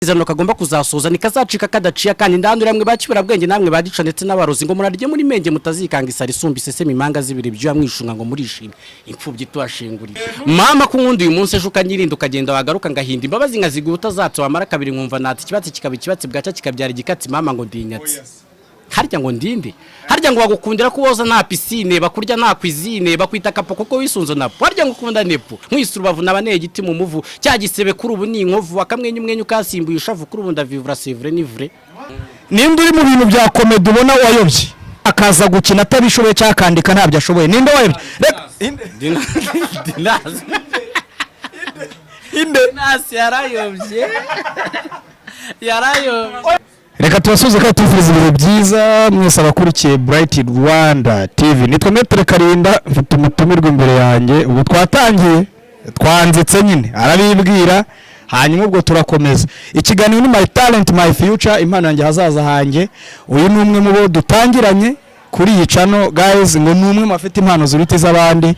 izano kagomba kuzasoza nikazacika kadaciya kandi ndandura mwe bakibura bwenge namwe badica ndetse n'abarozi ngo murarye muri menge mutazikanga isari sumbise se mimanga zibiri byo yamwishunga ngo murishime impfubyi twashinguriye mama kunkundi uyu munsi ejo kanyirinda ukagenda wagaruka ngahinda imbabazi nkaziguta zatso amara kabiri nkumva nati kibatsi kikaba kibatsi bwaca kikabyara igikatsi mama ngo ndinyatsi harya ngo ndinde harya ngo bagukundira ko woza nta piscine bakurya nta cuisine bakwita kapo koko wisunzo napo harya ngo ukunda nepo mwisuru bavuna baneye igiti mu muvu cyagisebe kuri ubu ni inkovu akamwenyu mwenyu kasimbuye ushavu kuri ubu ndavivura c'est vrai ni vrai ninde uri mu bintu bya comedy ubona wayobye akaza gukina atabishoboye cyakandika ntabyo ashoboye ninde wayobye nasi yarayobye reka tubasuze kandi tufuriza ibihe byiza mwese abakurikiye Bright Rwanda TV nitwa Metre Karinda mfite umutumirwa imbere yanjye ubu twatangiye twanzitse nyine arabibwira hanyuma ubwo turakomeza ikiganiro ni My Talent My Future impano yanjye hazaza hanjye uyu ni umwe mu bo dutangiranye kuri iyi channel guys ngo ni umwe mu afite impano ziruta iz'abandi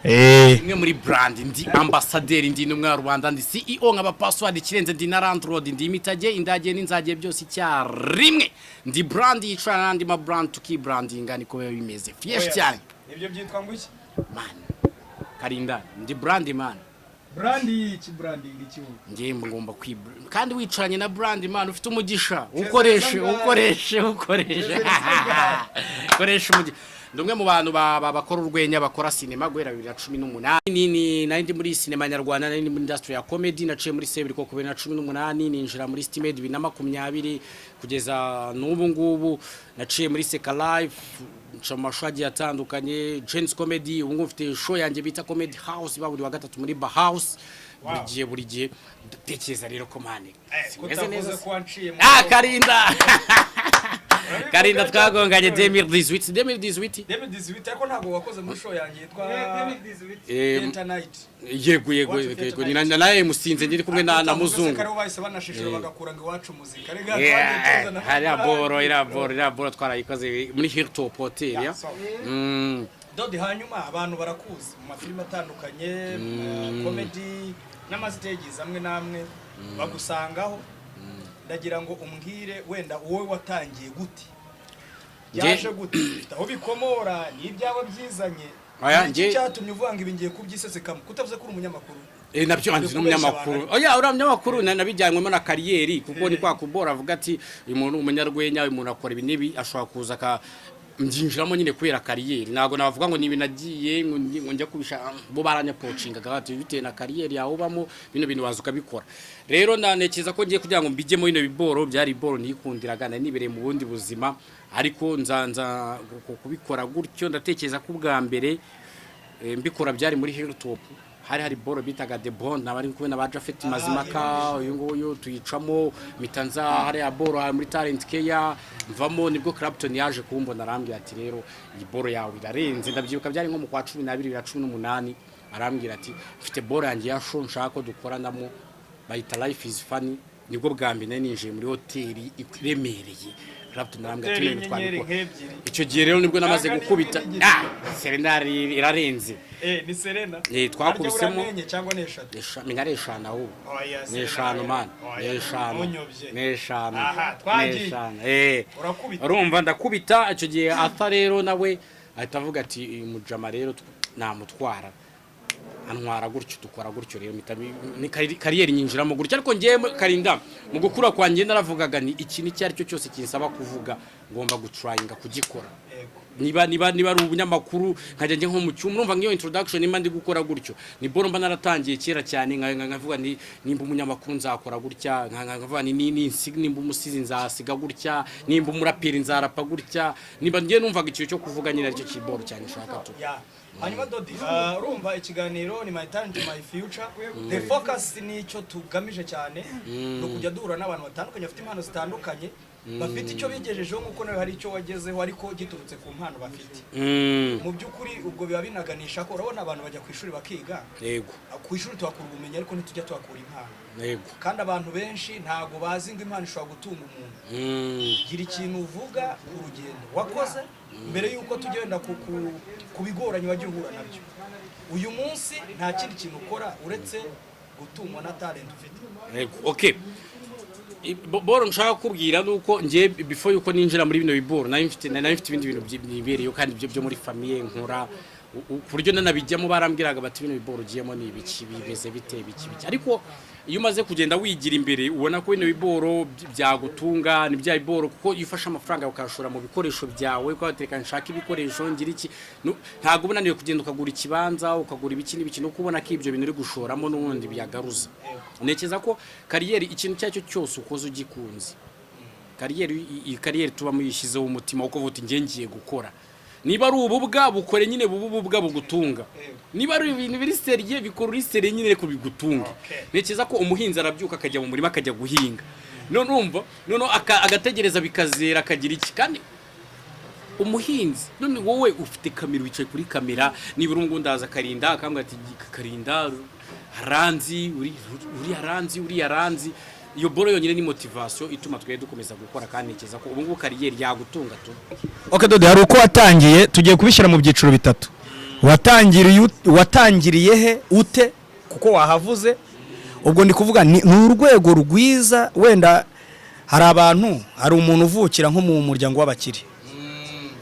imwe muri brand ndi ambassadeur ndi n'umwa Rwanda ndi CEO nkaba password kirenze ndi na landlord ndi imitage indage n'inzage byose icyarimwe ndi brand yicana ndi ma brand to keep branding niko bimeze fresh cyane ibyo byitwa ngo iki man Karinda ndi brand man brand iki branding iki ngiye ngomba kandi wicaranye na brand man ufite umugisha ukoreshe koresha umugisha ndumwe mu bantu bakora urwenya bakora cinema guhera 2018 nini nandi muri cinema nyarwanda nandi muri industry ya comedy naciye muri Sebiri ko 2018 ninjira muri Steamed 2020 kugeza n'ubu ngubu naciye muri Seka Live chamashwaji yatandukanye Gens Comedy ubu ngufite show yanjye bita Comedy House baburi wa gatatu muri Bar House buri gihe tekeza rero komane kutavuze ko wanciye Karinda twagonganye 2018 ariko ntabwo wakoze mu show yanjye yitwa 2018 Internet yego ni naye musinze ndiri kumwe na muzungu kare bahise banashishura bagakura ngo iwacu muzika rega iraboro twarayikoze muri Hilltop Hotel ya Dodi hanyuma abantu barakuzi mu mafilime atandukanye comedy n'amastages amwe namwe bagusangaho ndagira ngo umbwire wenda wowe watangiye gute yaje gute aho bikomora ni ibyawe byizanye ngi cyatumye uvuga ngo ibingiye kubyisesekamo kutavuze ko uri umunyamakuru nabyo anzi n'umunyamakuru oya uri umunyamakuru nabijyanywe na kariyeri kuko ni kwa kubora avuga ati uyu muntu umunyarwenya uyu muntu akora ibinibi ashobora kuza ka mbyinjiramo nyine kwera kariyeri nago navuga ngo nibi nagiye ngo njya kubisha bo baranya coachinga gati bitewe na kariyeri yaho bamo bino bintu bazuka bikora rero ndanekeza ko ngiye kugira ngo mbijemo bino biboro byari biboro nikundiraga nibereye mu bundi buzima ariko nzanza kubikora gutyo ndatekereza ko bwa mbere mbikora byari muri Hilltop hari boro bitaga The Bond nabari kumwe na Jafet Mazimaka uyu nguyu tuyicamo mitanza hari boro muri Talent Care mvamo nibwo Clapton yaje kumbona arambwira ati rero iyi boro yawe irarenze ndabyibuka byari nko mu kwa 12 2018 arambwira ati mfite boro yanjye ya show nshaka ko dukoranamo bayita Life is Funny nibwo bwa mbere ninjiye muri hoteli iremereye Clapton arambwira ati twabikora icyo gihe rero nibwo namaze gukubita Serena irarenze ni Serena twakubisemo cyangwa neshatu mingare eshanu ahubwo neshanu man neshanu urumva ndakubita icyo gihe ata rero nawe ahita avuga ati mujama rero namutwara antwara gutyo dukora gutyo rero ni kariyeri nyinjiramo gutyo ariko ngiye Karinda mu gukura kwanjye naravugaga ni ikintu cyari cyo cyose kinsaba kuvuga ngomba gutrayinga kugikora niba ari ubunyamakuru nkajya nje nko mu cyumba urumva ngiyo introduction nimba ndi gukora gutyo ni boro mba naratangiye kera cyane nkavuga ni nimba umunyamakuru nzakora gutya nkavuga ni nimba umusizi nzasiga gutya nimba umuraperi nzarapa gutya niba ngiye numvaga ikintu cyo kuvuga nyine aricyo kiboro cyane nshaka to hanyuma Dodi urumva ikiganiro ni My Talent My Future the focus ni cyo tugamije cyane no kujya duhura n'abantu batandukanye bafite impano zitandukanye bafite icyo bigejejeho nkuko nawe hari icyo wagezeho ariko giturutse ku mpano bafite mu byukuri ubwo biba binaganisha ko urabona abantu bajya ku ishuri bakiga yego ku ishuri twakura ubumenyi ariko ntitujya twakura impano yego kandi abantu benshi ntago bazi ngo impano ishobora gutunga umuntu gira ikintu uvuga urugendo wakoze mbere yuko tugenda ku bigoranye wagiye uhura nabyo uyu munsi nta kindi kintu ukora uretse gutungwa na talent ufite okay boro nshaka kubwira nuko ngiye before yuko ninjira muri bino biboro nari mfite ibindi bintu byibereye kandi byo muri famille nkora kuryo nanabijyamo barambwiraga bati bino biboro giyemo ni ibiki bimeze bite biki ariko iyo umaze kugenda wigira imbere ubona ko bino biboro byagutunga ni bya biboro kuko yifasha amafaranga ukashora mu bikoresho byawe ko atereka nshaka ibikoresho ngira iki ntago ubunaniye kugenda ukagura ikibanza ukagura ibiki n'ibiki no kubona ko ibyo bintu uri gushoramo n'ubundi byagaruza nekeza ko kariyeri ikintu cyacyo cyose ukoze ugikunze kariyeri tuba muyishizeho umutima uko vuta ngiye gukora niba ari ububwa bukore nyine bububwa bugutunga niba ari ibintu biri seriye bikora uri seriye nyine ko bigutunga nekeza ko umuhinzi arabyuka akajya mu murima akajya guhinga none umva none agategereza bikazera akagira iki kandi umuhinzi none wowe ufite kamera wicaye kuri kamera niba urungu ndaza Karinda akambwa ati Karinda haranzi uri haranzi iyo boro yonyine ni motivation ituma twe dukomeza gukora kandi nekeza ko ubu ngubu kariyeri yagutunga tu. Okay Dode, hari uko watangiye tugiye kubishyira mu byiciro bitatu. Watangiriye he ute kuko wahavuze ubwo ndi kuvuga ni urwego rwiza wenda hari umuntu uvukira nko mu muryango w'abakire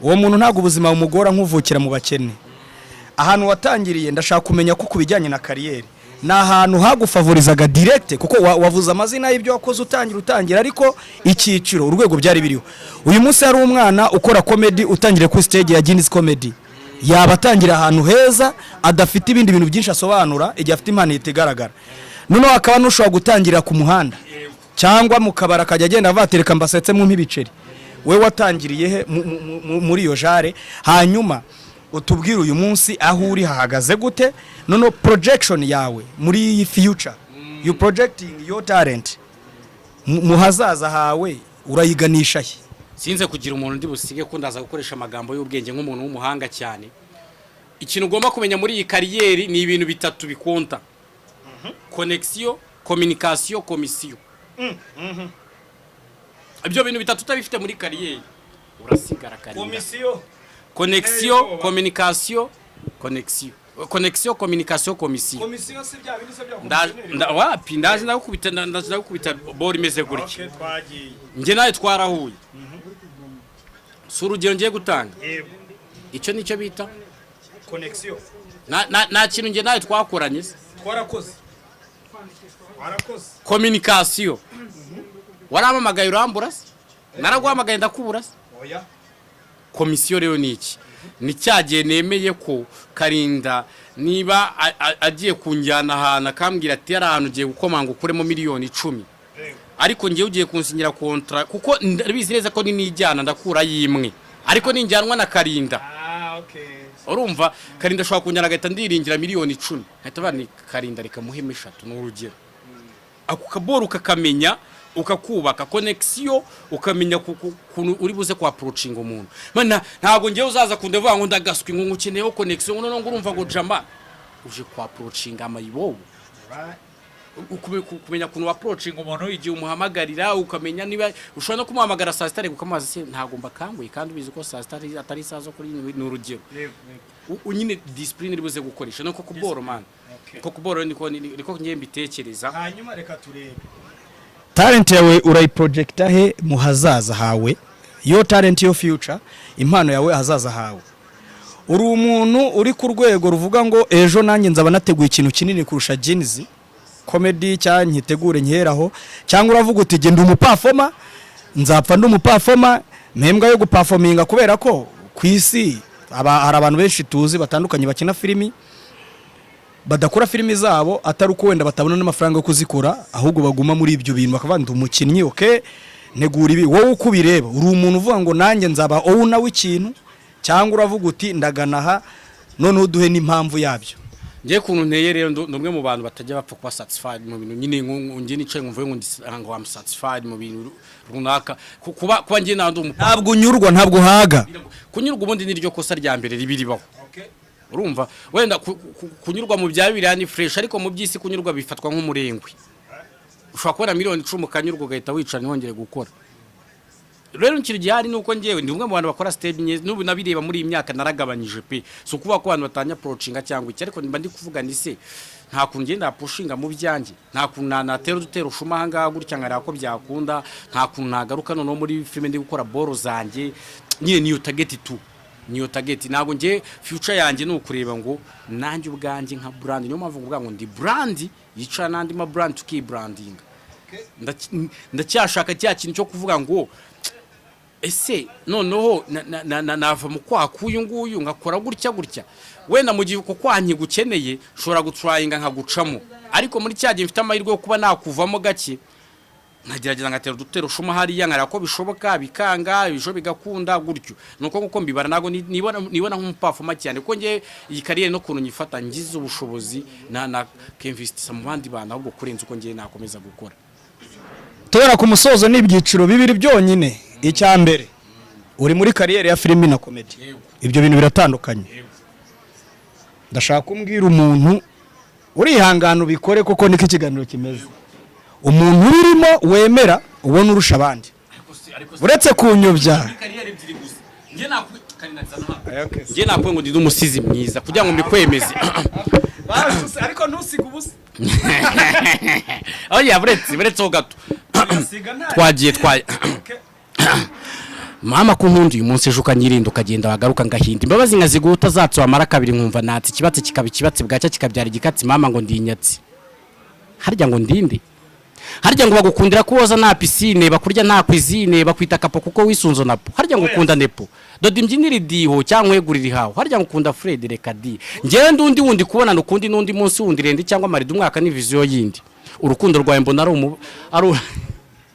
uwo muntu ntago ubuzima bumugora nk'uvukira mu bakene ahantu watangiriye ndashaka kumenya ko kubijyanye na kariyeri na ahantu hagufavorizaga direct kuko wavuze amazina y'ibyo wakoze utangira ariko icyiciro urwego byari biriho uyu munsi hari umwana ukora comedy utangire ku stage ya Guinness Comedy yaba atangira ahantu heza adafite ibindi bintu byinshi asobanura igihe afite impano itigaragara noneho akaba nushobora gutangira ku muhanda cyangwa mu kabara kajya agenda avatereka mbasetse mu mpibiceri we watangiriye he muri iyo jare hanyuma utubwira uyu munsi aho uri hahagaze gute nono projection yawe muri future you projecting your talent muhazaza hawe urayiganisha he sinze kugira umuntu ndi busige ko ndaza gukoresha amagambo y'ubwenge nk'umuntu w'umuhanga cyane ikintu ugomba kumenya muri iyi kariyeri ni ibintu bitatu bikonta connexion communication commission ibyo bintu bitatu utabifite muri kariyeri urasigara Karinda connexion communication connexion communication commission si bya bintu se bya wapi ndaje ndakubita bori imeze gutya nge nawe twarahuye surugero ngiye gutanga icyo nicyo bita connexion na kintu nge nawe twakoranye twarakoze communication waramamagaye urambura se naragwamagaye ndakubura se oya komisiyo rero niki ni cyagiye nemeye ko Karinda niba agiye kunjyana ahantu akambwira ati yari ahantu ugiye gukomanga ukuremo miliyoni 10 ariko ngiye ugiye kunsinyira kontra kuko ndabizi neza ko ninijyana ndakura yimwe ariko ninjyanwa na Karinda urumva Karinda ashobora kunjyana agahita ndiringira miliyoni 10 ahita bani Karinda reka muheme 3 n'urugero ako kaboro ukakamenya ukakubaka connexion ukamenya kuntu uri buze kwa approaching umuntu mana ntago ngiye uzaza kundevuga ngo ndagaswi ngo ngukeneyo connexion none ngo urumva ngo jama uje kwa approaching amayibo ukumenya kuntu approaching umuntu igihe umuhamagarira ukamenya niba ushobora no kumuhamagara saa 6 ukamaza se ntago mbakanguye kandi ubizi ko saa 6 atari sazo kuri n'urugero unyine discipline iri buze gukoresha no ko kuboro man ko kuboro niko ngiye mbitekereza hanyuma reka turebe talent yawe urayiprojecta he muhazaza hawe yo talent yo future impano yawe hazaza hawe uri umuntu uri ku rwego ruvuga ngo ejo nanjye nzaba nateguye ikintu kinini kurusha Guinness Comedy cyangwa nyitegure nkeraho cyangwa uravuga uti genda umuperformer nzapfa ndi umuperformer mpembwa yo guperforminga kubera ko kwisi hari abantu benshi tuzi batandukanye bakina filimi badakora filimi zabo atari uko wenda batabona n'amafaranga yo kuzikora ahubwo baguma muri ibyo bintu bakavanda umukinnyi okay negura ibi wowe ukubireba uri umuntu uvuga ngo nanjye nzaba owner w'ikintu cyangwa uravuga uti ndaganaha none uduhe n'impamvu yabyo ngiye kuntu nteye rero ndumwe mu bantu batajya bapfa kuba satisfied mu bintu nyine ngiye nicaye ngumvuye ngo am satisfied mu bintu runaka kuba ngiye nandi ntabwo unyurwa ntabwo haga kunyurwa ubundi niryo kosa rya mbere ribiribaho urumva wenda kunyurwa mu bya birani fresh ariko mu byisi kunyurwa bifatwa nk'umurengwe ushobora kubona miliyoni 10 kanyurwa gahita wicara ntongere gukora rero nkiri gihari nuko ngewe ndi umwe mu bantu bakora stage nye n'ubu nabireba muri iyi myaka naragabanyije pe so kuba ko abantu batanya approachinga cyangwa iki ariko nimba ndi kuvuga ni se nta kuntu ngenda pushinga mu byanjye nta kuntu natera udutero ushuma hanga gutya ngarako ko byakunda nta kuntu nagaruka none muri filme ndi gukora boro zanjye nyine niyo target tu niyo target nago nge future yanjye no kureba ngo nanjye ubwanjye nka brand niyo mpamvu nguvuga ngo ndi brand yica nandi ma brand tuki branding ndacyashaka cya kintu cyo kuvuga ngo ese noneho nava mu kwakuyu nguyu ngakora gutya wenda mu gihe uko kwanyi gukeneye shora gutrayinga nkagucamo ariko muri cyagiye mfite amahirwe yo kuba nakuvamo gake nkagerageza ngatera udutero ushuma hariya nkara ko bishoboka bikanga ibisho bigakunda gutyo nuko nguko mbibara nago nibona nk'umupafoma cyane ko nge iyi kariyeri no kuntu nyifata ngize ubushobozi na kemvistisa mu bandi bana ahubwo kurenza uko nge nakomeza gukora tubera ku musozo n'ibyiciro bibiri byonyine icyambere uri muri kariyeri ya filimi na comedy ibyo bintu biratandukanye ndashaka kumbwira umuntu urihangana ubikore koko niko ikiganiro kimeze umuntu urimo wemera ubona urusha abandi uretse kunyobya nge nakwe ngo ndi umusizi mwiza kugira ngo mbikwemeze ariko ntusiga ubusa oya buretse ho gato twagiye mama ko nkundi uyu munsi ejo ukanyirinda ukagenda wagaruka ngahinda imbabazi nkaziguta zatso amara kabiri nkumva natsi kibatse kikaba kibatse bwacya kikabyara igikatsi mama ngo ndinyatsi harya ngo ndinde harya ngo bagukundira kuboza nta piscine bakurya nta cuisine bakwita kapo kuko wisunzo napo harya ngo ukunda nepo dodi mbyiniri diho cyangwa yegurira hawo harya ngo ukunda Fred Rekadi ngewe ndundi wundi kubona nukundi nundi munsi wundi rende cyangwa maridi umwaka ni vision yindi urukundo rwawe mbona ari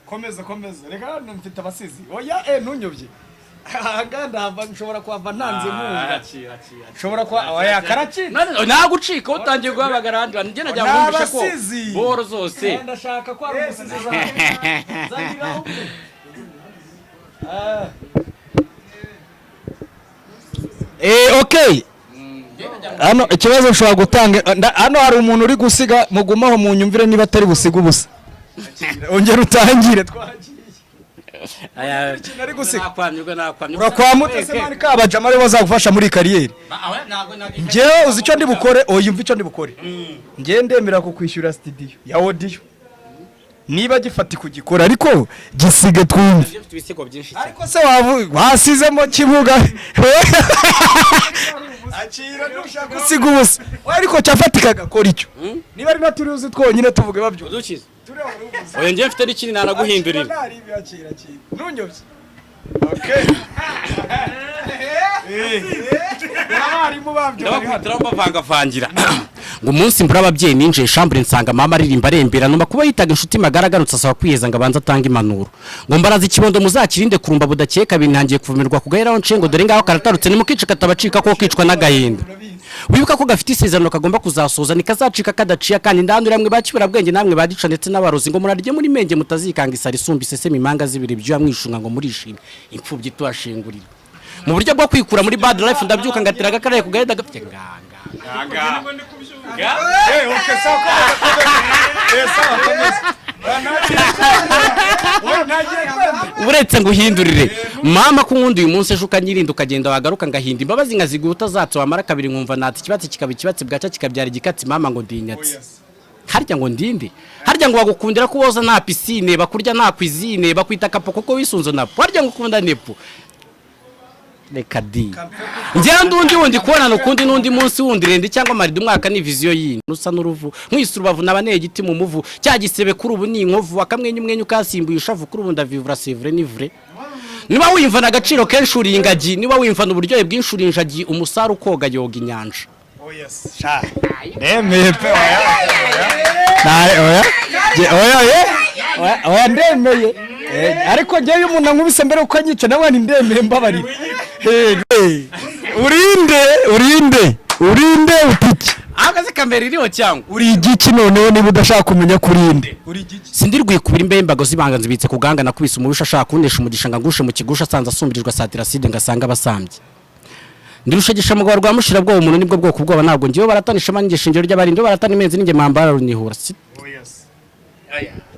komeza reka mfite abasizi oya ntunyobye aganda nshobora kwava ntanze nkunga nshobora kwa oya karacika nagucika utangiye guhabagara handi njye najya nkumvisha ko boro zose ndashaka ko ari umusizi zagira okay hano ikibazo nshobora gutanga hano hari umuntu uri gusiga mugumaho mu nyumvire niba atari busiga ubusa ongera utangire twagiye urakwamute se mani kabajama aribo bazagufasha muri kariyeri njyewe uzi icyo ndi bukore yumva icyo ndi bukore njyewe ndemera kukwishyura studio ya audio niba gifati kugikora ariko gisige twumve ariko se wasizemo kibuga akira nushaka gusiga ubusa ariko cyafatika gakora icyo niba ari naturiuzi twonyine tuvuge babyo udukize oya njye mfite n'ikindi nanaguhindurira ntunyobye okay abarimu babyo ndabakutira bavangavangira ngo umunsi mbura ababyeyi ninje chambre nsanga mama aririmba arembera numa kuba yitaga inshuti magaragarutse asaba kwiyeza ngo abanza atanga impanuro ngo mbaraza ikibondo muzakirinde kurumba budakeka bintangiye kuvumirwa kugaheraho nshengo dore ngaho karatarutse ni mukice katabacika ko kicwa n'agahinda wibuka ko gafite isezerano kagomba kuzasoza nikazacika kadaciya kandi ndandura mwe bakibura bwenge namwe badica ndetse n'abarozi ngo murarye muri menge mutazikanga isari sumbise se mimanga zibiri byo yamwishunga ngo murishime impfubyi twashengurira mu buryo bwo kwikura muri bad life ndabyuka ngatira gakareye kugaheda gafite nganga okay sawa uretse ngo uhindurire mama ko nkundi uyu munsi ejo ukanyirinda ukagenda wagaruka ngahinda imbabazi nkaziguta zatso amara kabiri nkumva natsi kibatse kikabikibatse bwacya kikabyara igikatsi mama ngo ndinyatsi harya ngo ndinde harya ngo bagukundira kuboza nta piscine bakurya nta cuisine bakwita kapo kuko wisunzo napo harya ngo ukunda nepo Rekadi njye ndundi wundi kubona nukundi nundi munsi wundi rende cyangwa maridi umwaka ni vision yindi nusa n'uruvu mwisurubavu nabaneye igiti mu muvu cyagisebe kuri ubu ni inkovu akamwenye umwenye ukasimbuye ushavu kuri ubu ndavivura c'est vrai ni vrai niba wimva nagaciro kenshi uri ingagi niba wimva n'uburyohe bw'inshuri injagi umusaru koga yoga inyanja yes sha nemepe oya ndemeye ariko njyewe umuntu ankubise mbere uko anyica nawe ndemeye mbabarira urinde utiki akaze kamera iriho cyangwa uri igiki noneho niba udashaka kumenya kurinde uri igiki sindirwiye kubira imbe imbago zibanga nzibitse kuganga nakubise umubisha ashaka kunesha umugisha ngangushe mu kigusha sanza asumbirijwe satiracide ngasanga abasambye ndirushagisha mugabo rwa mushira bwo umuntu nibwo bwoko bwoba ntabwo ngiye baratanisha manyigisha ingero ry'abarinde baratana imenzi ninge mambara runihura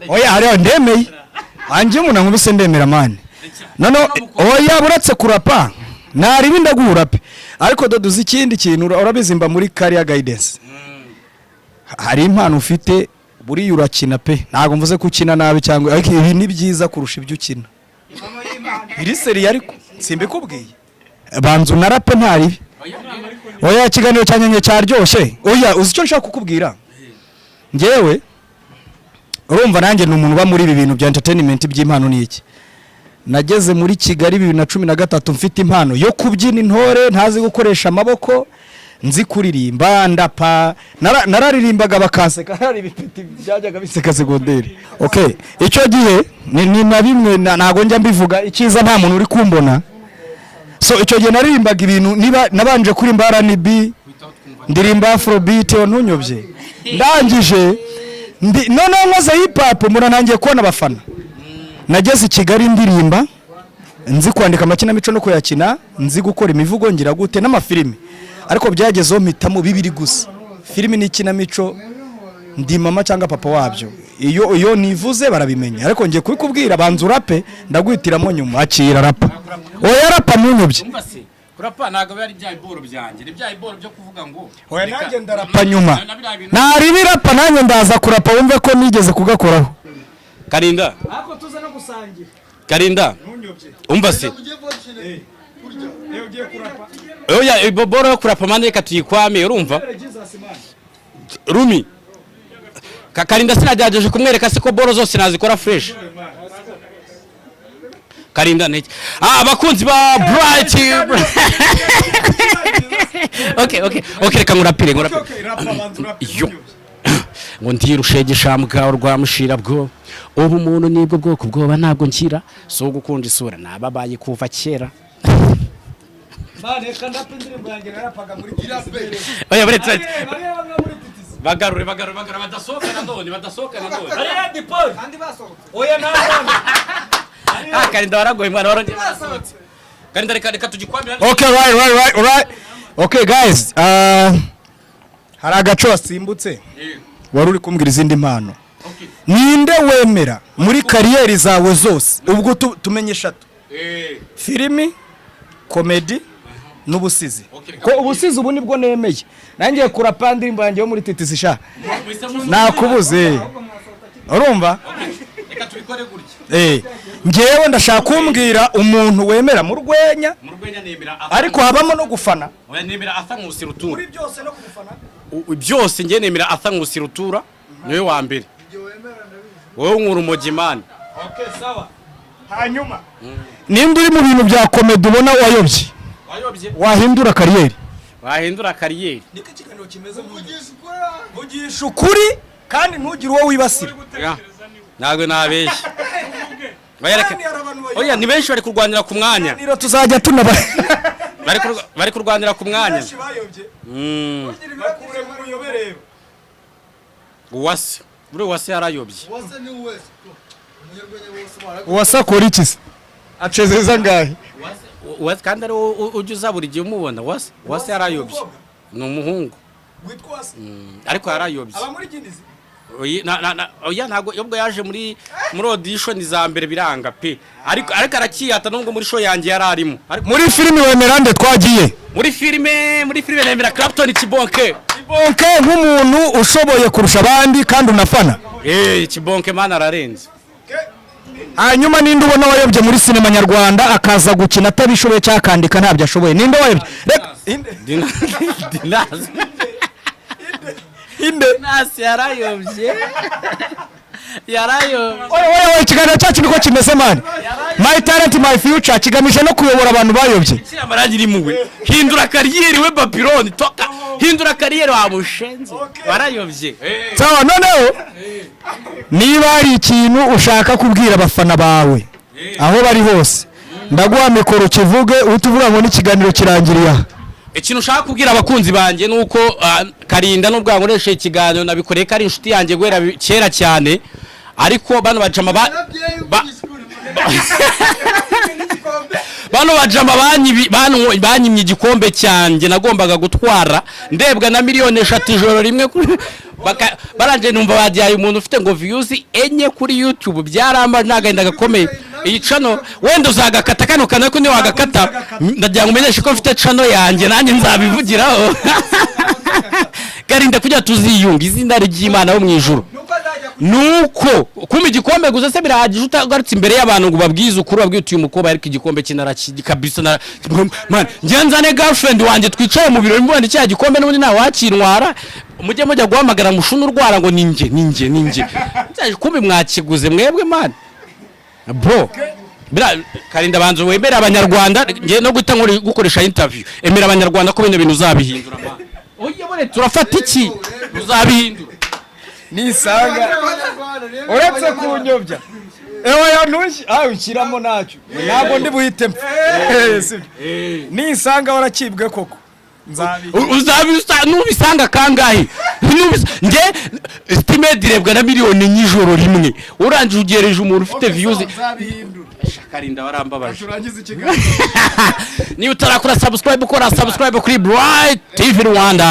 oya hariho ndemeye anje umuntu ankubise ndemera mani none oya buretse kurapa nari ndaguhura pe ariko doduze ikindi kintu urabizimba muri career guidance hari impano ufite buri urakina pe ntago mvuze ko ukina nabi cyangwa ariko ibi ni byiza kurusha ibyo ukina iri seri ariko simbikubwiye banzu narape ntari oya kiganiro cyanyenye cyaryoshye oya uzi icyo nshaka kukubwira ngewe urumva nanjye ni umuntu uba muri ibi bintu bya entertainment by'impano ni iki nageze muri Kigali 2013 mfite impano yo kubyina intore ntazi gukoresha amaboko nzi kuririmba ndapa nararirimbaga bakanseka hari ibipiti byajyaga biseka segonderi okay icyo gihe ni na bimwe nago njya mbivuga ikiza nta muntu uri kumbona so icyo gihe naririmbaga ibintu niba nabanje kuri R&B ndirimba afrobeat ntunyobye ndangije none nkoze hip hop muranangiye kubona abafana nageze i Kigali ndirimba nzi kwandika amakinamico no kuyakina nzi gukora imivugo ngira gute n'amafilimi ariko byagezeho mpitamo bibiri gusa filimi n'ikinamico ndi mama cyangwa papa wabyo iyo nivuze barabimenya ariko ngiye kubikubwira banzu rape ndagwitiramo nyuma akira rapa oya rapa munyobye kurapa nago bari bya iboro byanjye ni bya iboro byo kuvuga ngo oya nanjye ndarapa nyuma nari birapa nanjye ndaza kurapa wumve ko nigeze kugakoraho Karinda ako tuza no gusangira Karinda umva se oya iboro yo kurapa mane katuyikwame urumva Rumi Karinda sinajyaje kumwereka se ko boro zose nazikora fresh Karinda neke abakunzi ba Bright okay reka ngurapire yo ngo ndirushegesha mbwa urwamushira bwo ubu umuntu nibwo bwoko bwoba ntabwo nkira so gukunda isura nababaye kuva kera bane kanda pindirimbo yanjye narapaga muri kirabe oya buretse bagarure badasohoka none ari andi Paul andi basohoka oya nabone Karinda waragoye mwana waronje basohotse Karinda reka tugikwamira okay right okay guys hari agaco wasimbutse wari uri kumbwira izindi mpano ninde wemera muri kariyeri zawe zose ubwo tumenye eshatu filimi komedi n'ubusizi ko ubusizi ubu nibwo nemeye nangiye kurapa indirimbo yanjye yo muri titisi sha nakubuze urumva reka tubikore gutya ngewe ndashaka kumbwira umuntu wemera mu rwenya nemera ariko habamo no gufana oya nemera asa nk'usirutura muri byose no gufana byose ngiye nemera asa nk'usirutura niwe wa mbere wowe nk'urumogi man okay sawa hanyuma nimba uri mu bintu bya komedi ubona wayobye wahindura kariyeri niko ikiganiro kimeze vugisha ukuri kandi ntugire uwo wibasira ntabwo nabeshya oya ni benshi bari kurwanira ku mwanya niro tuzajya tunaba bari kurwanira ku mwanya uwase yarayobye uwase akora iki se acezeza ngahe kandi ari ujya uza buri gihe umubona wase yarayobye ni umuhungu ariko yarayobye oya ntago yobwo yaje muri audition za mbere biranga pe ariko arakiyata nubwo muri show yanjye yararimo muri filime wemera nde twagiye muri filime nemera Clapton Kibonke nk'umuntu ushoboye kurusha abandi kandi unafana Kibonke mana ararenze hanyuma ninde ubona wayobye muri sinema nyarwanda akaza gukina atabishoboye cyakandika ntabyo ashoboye ninde wayobye Dinazi nasi yarayobye oya ikiganiro cyacu niko kimeze mani my talent my future kigamije no kuyobora abantu bayobye amarangi rimuwe hindura kariyeri we Babylon toka hindura kariyeri wabushenze warayobye sawa noneho niba hari ikintu ushaka kubwira abafana bawe aho bari hose ndaguha mikoro kivuge utuvuga ngo n'ikiganiro kirangiriye aha ikintu ushaka kubwira abakunzi banjye nuko Karinda nubwo yankoresha ikiganiro nabikoreye ko ari inshuti yanjye gwera kera cyane ariko bano bajama banyimye igikombe cyanjye nagombaga gutwara ndebwa na miliyoni 3 ijoro rimwe baranje numva bajyaye umuntu ufite ngo views enye kuri YouTube byaramba nagenda gakomeye iyi cano wenda uzagakata kano kana ko ni wagakata ndagira ngo umenyeshe ko mfite cano yanjye nanjye nzabivugiraho garinda kujya tuziyunga izina ry'Imana wo mu ijuru nuko kuma igikombe guza se birahagije utagarutse imbere y'abantu ngo babwize ukuri babwiye uti umukobwa ariko igikombe kinaraki kabisa na man nzane girlfriend wanjye twicaye mu birori mbona cya gikombe n'ubundi nta wakinwara mujye mujya guhamagara mushunu urwara ngo ninjye kumbe mwakiguze mwebwe man bro karinda banzo wemera abanyarwanda ngiye no guta nkuri gukoresha interview emera abanyarwanda ko bino bintu uzabihindura man oye bone turafata iki uzabihindura nisanga uretse kunyobya yantushye ukiramo nacyo ntabwo ndi buhite nisanga warakibwe koko nubisanga kangahe nge stime direbwa na miliyoni nyijoro rimwe uranje ugereje umuntu ufite views karinda warambabaje niba utarakora subscribe ukora subscribe kuri Bright TV Rwanda